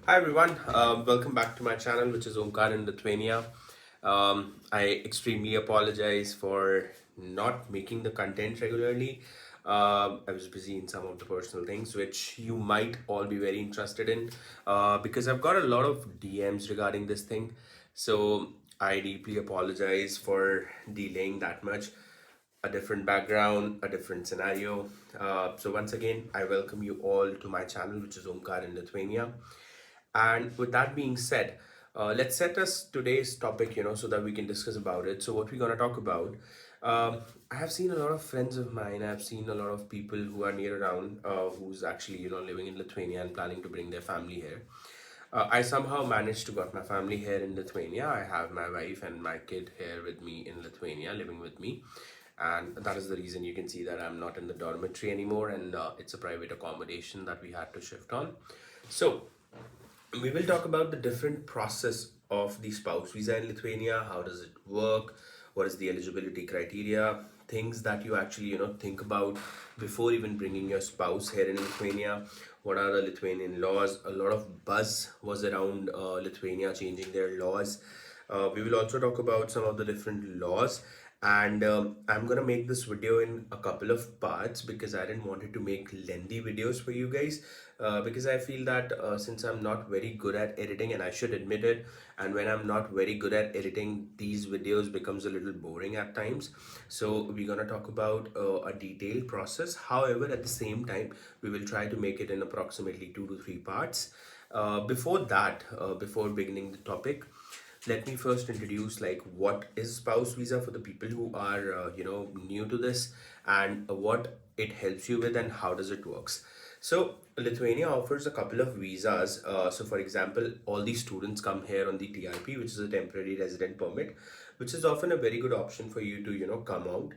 Hi everyone, welcome back to my channel, which is Omkar in Lithuania. I extremely apologize for not making the content regularly. I was busy in some of the personal things, which you might all be very interested in, because I've got a lot of DMs regarding this thing. So I deeply apologize for delaying that much. A different background, a different scenario. So once again, I welcome you all to my channel, which is Omkar in Lithuania. And with that being said, let's set us today's topic, so that we can discuss about it. So what we're gonna talk about, I have seen a lot of friends of mine. I've seen a lot of people who are near around, who's actually, living in Lithuania and planning to bring their family here. I somehow managed to got my family here in Lithuania. I have my wife and my kid here with me in Lithuania, living with me, and that is the reason you can see that I'm not in the dormitory anymore, and it's a private accommodation that we had to shift on. So we will talk about the different process of the spouse visa in Lithuania. How does it work? What is the eligibility criteria? Things that you actually think about before even bringing your spouse here in Lithuania. What are the Lithuanian laws? A lot of buzz was around Lithuania changing their laws. We will also talk about some of the different laws, and I'm gonna make this video in a couple of parts because I didn't want it to make lengthy videos for you guys, because I feel that since I'm not very good at editing, and I should admit it, and when I'm not very good at editing, these videos becomes a little boring at times. So we're gonna talk about a detailed process. However, at the same time, we will try to make it in approximately 2 to 3 parts. Before beginning the topic, let me first introduce like what is spouse visa for the people who are new to this, and what it helps you with and how does it works. So Lithuania offers a couple of visas. So for example, all these students come here on the TRP, which is a temporary resident permit, which is often a very good option for you to come out.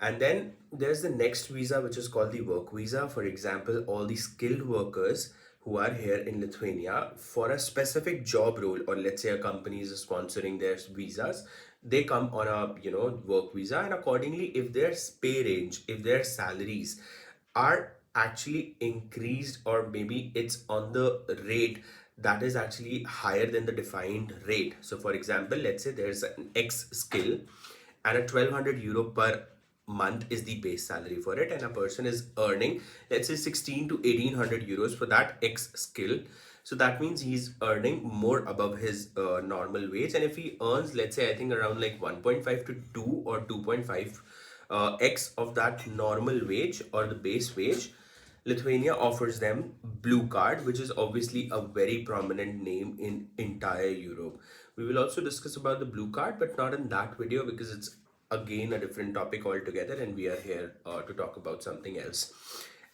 And then there's the next visa, which is called the work visa. For example, all the skilled workers who are here in Lithuania for a specific job role, or let's say a company is sponsoring their visas, they come on a work visa, and accordingly, if their pay range, if their salaries are actually increased, or maybe it's on the rate that is actually higher than the defined rate. So for example, let's say there's an X skill and a 1200 euro per month is the base salary for it, and a person is earning, let's say, 16 to 1800 euros for that X skill. So that means he's earning more above his normal wage, and if he earns, let's say, I think around like 1.5 to 2 or 2.5 x of that normal wage or the base wage, Lithuania offers them blue card, which is obviously a very prominent name in entire Europe. We will also discuss about the blue card, but not in that video because it's again a different topic altogether, and we are here to talk about something else.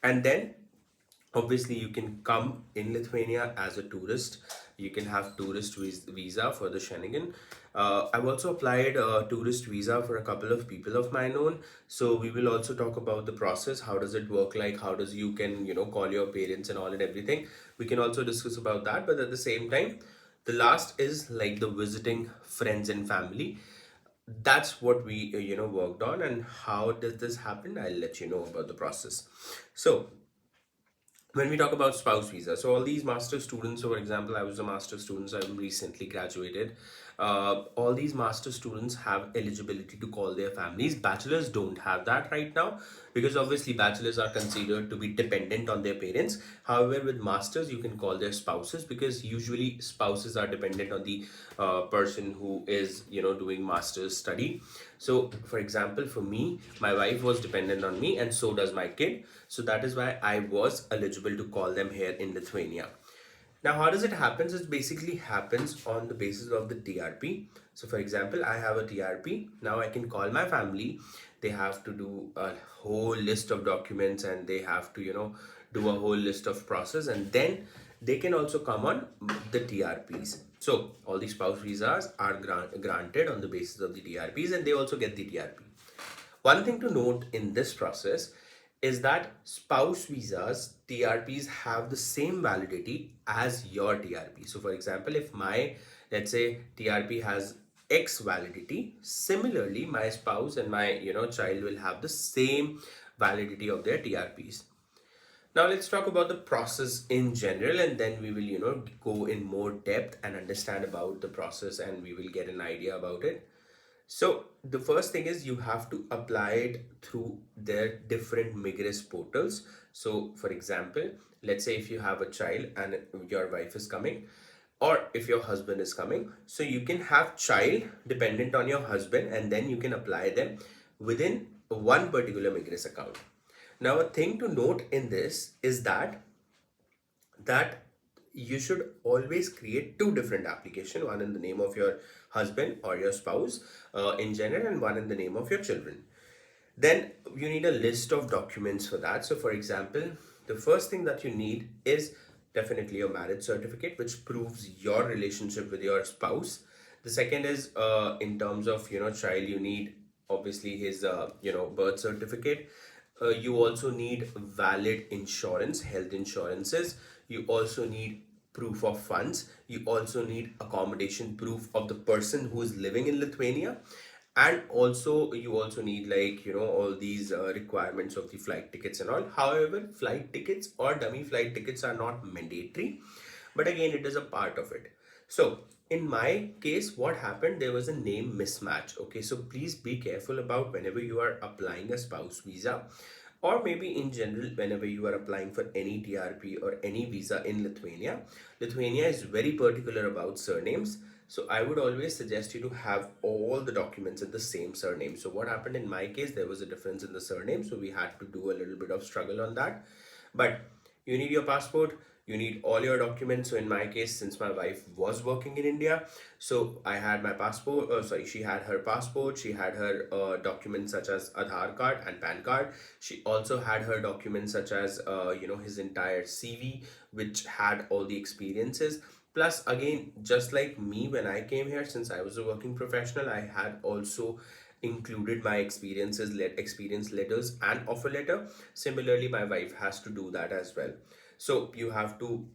And then obviously you can come in Lithuania as a tourist. You can have tourist visa for the Schengen. I've also applied a tourist visa for a couple of people of mine own. So we will also talk about the process. How does it work? Like how does you can call your parents and all and everything. We can also discuss about that. But at the same time, the last is like the visiting friends and family. That's what we worked on. And how does this happen? I'll let you know about the process. So when we talk about spouse visa, so all these master students, so for example, I was a master student, so I recently graduated. All these master students have eligibility to call their families. Bachelors don't have that right now because obviously bachelors are considered to be dependent on their parents. However, with masters you can call their spouses, because usually spouses are dependent on the person who is doing master's study. So for example, for me, my wife was dependent on me, and so does my kid. So that is why I was eligible to call them here in Lithuania. Now, how does it happen? It basically happens on the basis of the TRP. So, for example, I have a TRP. Now I can call my family. They have to do a whole list of documents, and they have to, do a whole list of process, and then they can also come on the TRPs. So, all the spouse visas are granted on the basis of the TRPs, and they also get the TRP. One thing to note in this process is that spouse visas TRPs have the same validity as your TRP. So for example, if my, let's say, TRP has X validity, similarly my spouse and my child will have the same validity of their TRPs. Now let's talk about the process in general, and then we will, go in more depth and understand about the process, and we will get an idea about it. So the first thing is you have to apply it through their different Migris portals. So for example, let's say if you have a child and your wife is coming, or if your husband is coming, so you can have child dependent on your husband, and then you can apply them within one particular Migris account. Now, a thing to note in this is that you should always create two different application, one in the name of your husband or your spouse in general, and one in the name of your children. Then you need a list of documents for that. So for example, the first thing that you need is definitely your marriage certificate, which proves your relationship with your spouse. The second is in terms of child, you need obviously his birth certificate. You also need valid insurance, health insurances. You also need proof of funds. You also need accommodation proof of the person who is living in Lithuania. And also you also need all these requirements of the flight tickets and all. However, flight tickets or dummy flight tickets are not mandatory, but again it is a part of it. So in my case, what happened, there was a name mismatch. Okay, so please be careful about whenever you are applying a spouse visa, or maybe in general whenever you are applying for any TRP or any visa in Lithuania. Lithuania is very particular about surnames. So I would always suggest you to have all the documents in the same surname. So what happened in my case, there was a difference in the surname, so we had to do a little bit of struggle on that. But you need your passport, you need all your documents. So in my case, since my wife was working in India, so I had my passport, sorry, she had her passport, she had her documents such as Aadhaar card and PAN card. She also had her documents such as his entire CV, which had all the experiences. Plus, again, just like me, when I came here, since I was a working professional, I had also included my experience letters and offer letter. Similarly, my wife has to do that as well. So you have to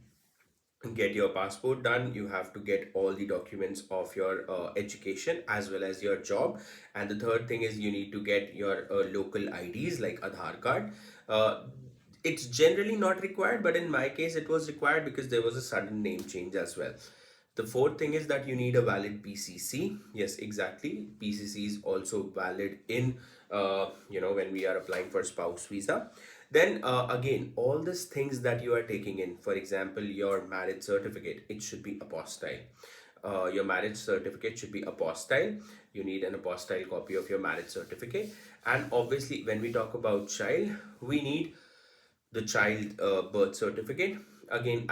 get your passport done, you have to get all the documents of your education as well as your job, and the third thing is you need to get your local IDs like Aadhaar card. uh, it's generally not required, but in my case it was required because there was a sudden name change as well. The fourth thing is that you need a valid PCC. Yes, exactly. PCC is also valid in when we are applying for spouse visa. Then again, all these things that you are taking in, for example, your marriage certificate, it should be apostille. Your marriage certificate should be apostille. You need an apostille copy of your marriage certificate. And obviously, when we talk about child, we need the child birth certificate. Again,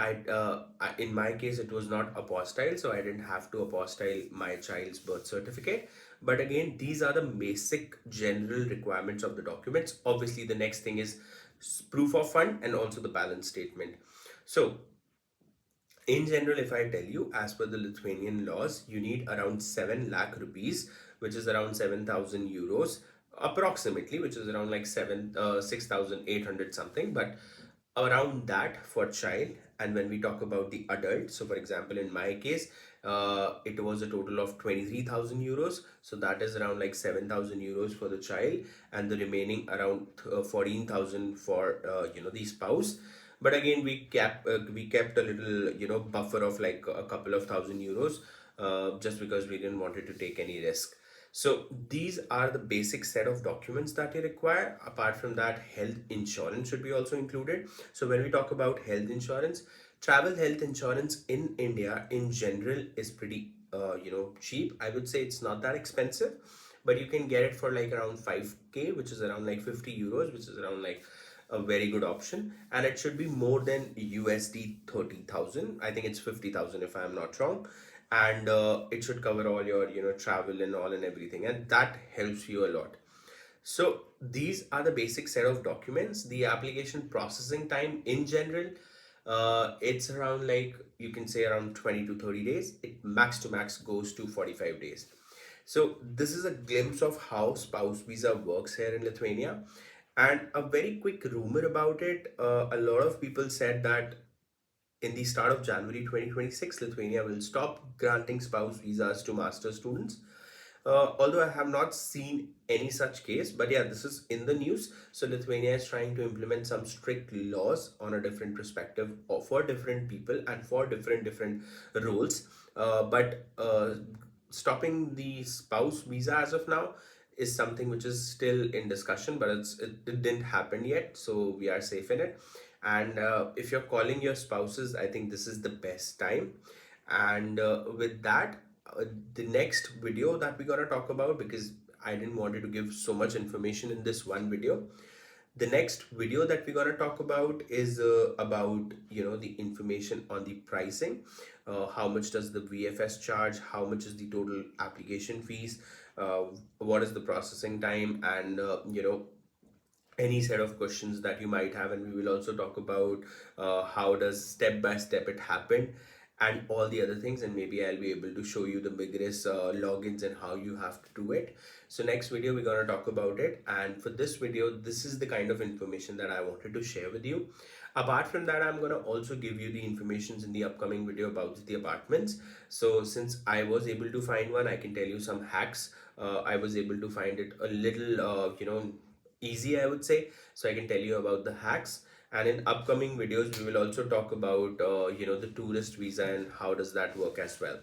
in my case it was not apostille, so I didn't have to apostille my child's birth certificate. But again, these are the basic general requirements of the documents. Obviously, the next thing is proof of fund and also the balance statement. So in general, if I tell you, as per the Lithuanian laws, you need around 7 lakh rupees, which is around 7,000 euros approximately, which is around like 6,800 something, but around that for child. And when we talk about the adult, so for example, in my case, it was a total of 23,000 euros. So that is around like 7,000 euros for the child, and the remaining around 14,000 for the spouse. But again, we kept a little buffer of like a couple of thousand euros, just because we didn't want it to take any risk. So these are the basic set of documents that you require. Apart from that, health insurance should be also included. So when we talk about health insurance, travel health insurance in India in general is pretty cheap. I would say it's not that expensive, but you can get it for like around 5k, which is around like 50 euros, which is around like a very good option. And it should be more than USD 30,000. I think it's 50,000 if I'm not wrong. And it should cover all your travel and all and everything, and that helps you a lot. So these are the basic set of documents. The application processing time in general, it's around like you can say around 20 to 30 days. It max to max goes to 45 days. So this is a glimpse of how spouse visa works here in Lithuania. And a very quick rumor about it, a lot of people said that in the start of January 2026, Lithuania will stop granting spouse visas to master students. Although I have not seen any such case, but yeah, this is in the news. So Lithuania is trying to implement some strict laws on a different perspective for different people and for different roles. But stopping the spouse visa as of now is something which is still in discussion, but it didn't happen yet, so we are safe in it. And if you're calling your spouses, I think this is the best time. And with that, the next video that we're gonna talk about, because I didn't wanted to give so much information in this one video. The next video that we're gonna talk about is about the information on the pricing. How much does the VFS charge? How much is the total application fees? Uh, what is the processing time? And any set of questions that you might have, and we will also talk about how does step by step it happen and all the other things, and maybe I'll be able to show you the vigorous logins and how you have to do it. So next video we're going to talk about it, and for this video this is the kind of information that I wanted to share with you. Apart from that, I'm going to also give you the informations in the upcoming video about the apartments. So since I was able to find one, I can tell you some hacks. I was able to find it a little easy, I would say. So I can tell you about the hacks. And in upcoming videos, we will also talk about the tourist visa and how does that work as well.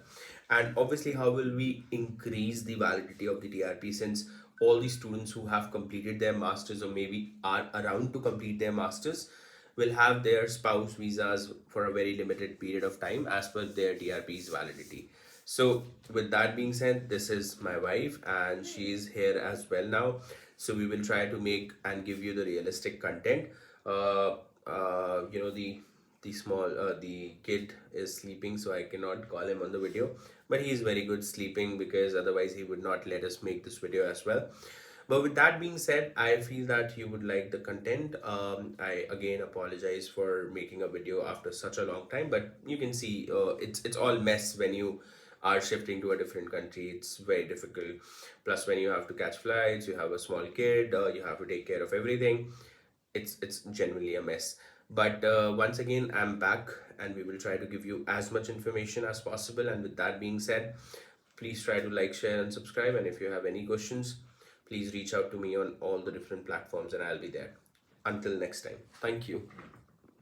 And obviously, how will we increase the validity of the TRP, since all the students who have completed their masters or maybe are around to complete their masters will have their spouse visas for a very limited period of time as per their TRP's validity. So, with that being said, this is my wife and she is here as well now. So, we will try to make and give you the realistic content. Uh, the kid is sleeping, so I cannot call him on the video, but he is very good sleeping, because otherwise he would not let us make this video as well. But with that being said, I feel that you would like the content. I again apologize for making a video after such a long time, but you can see it's all mess when you are shifting to a different country. It's very difficult. Plus, when you have to catch flights, you have a small kid, you have to take care of everything. It's genuinely a mess. But once again, I'm back, and we will try to give you as much information as possible. And with that being said, please try to like, share, and subscribe. And if you have any questions, please reach out to me on all the different platforms, and I'll be there. Until next time, thank you.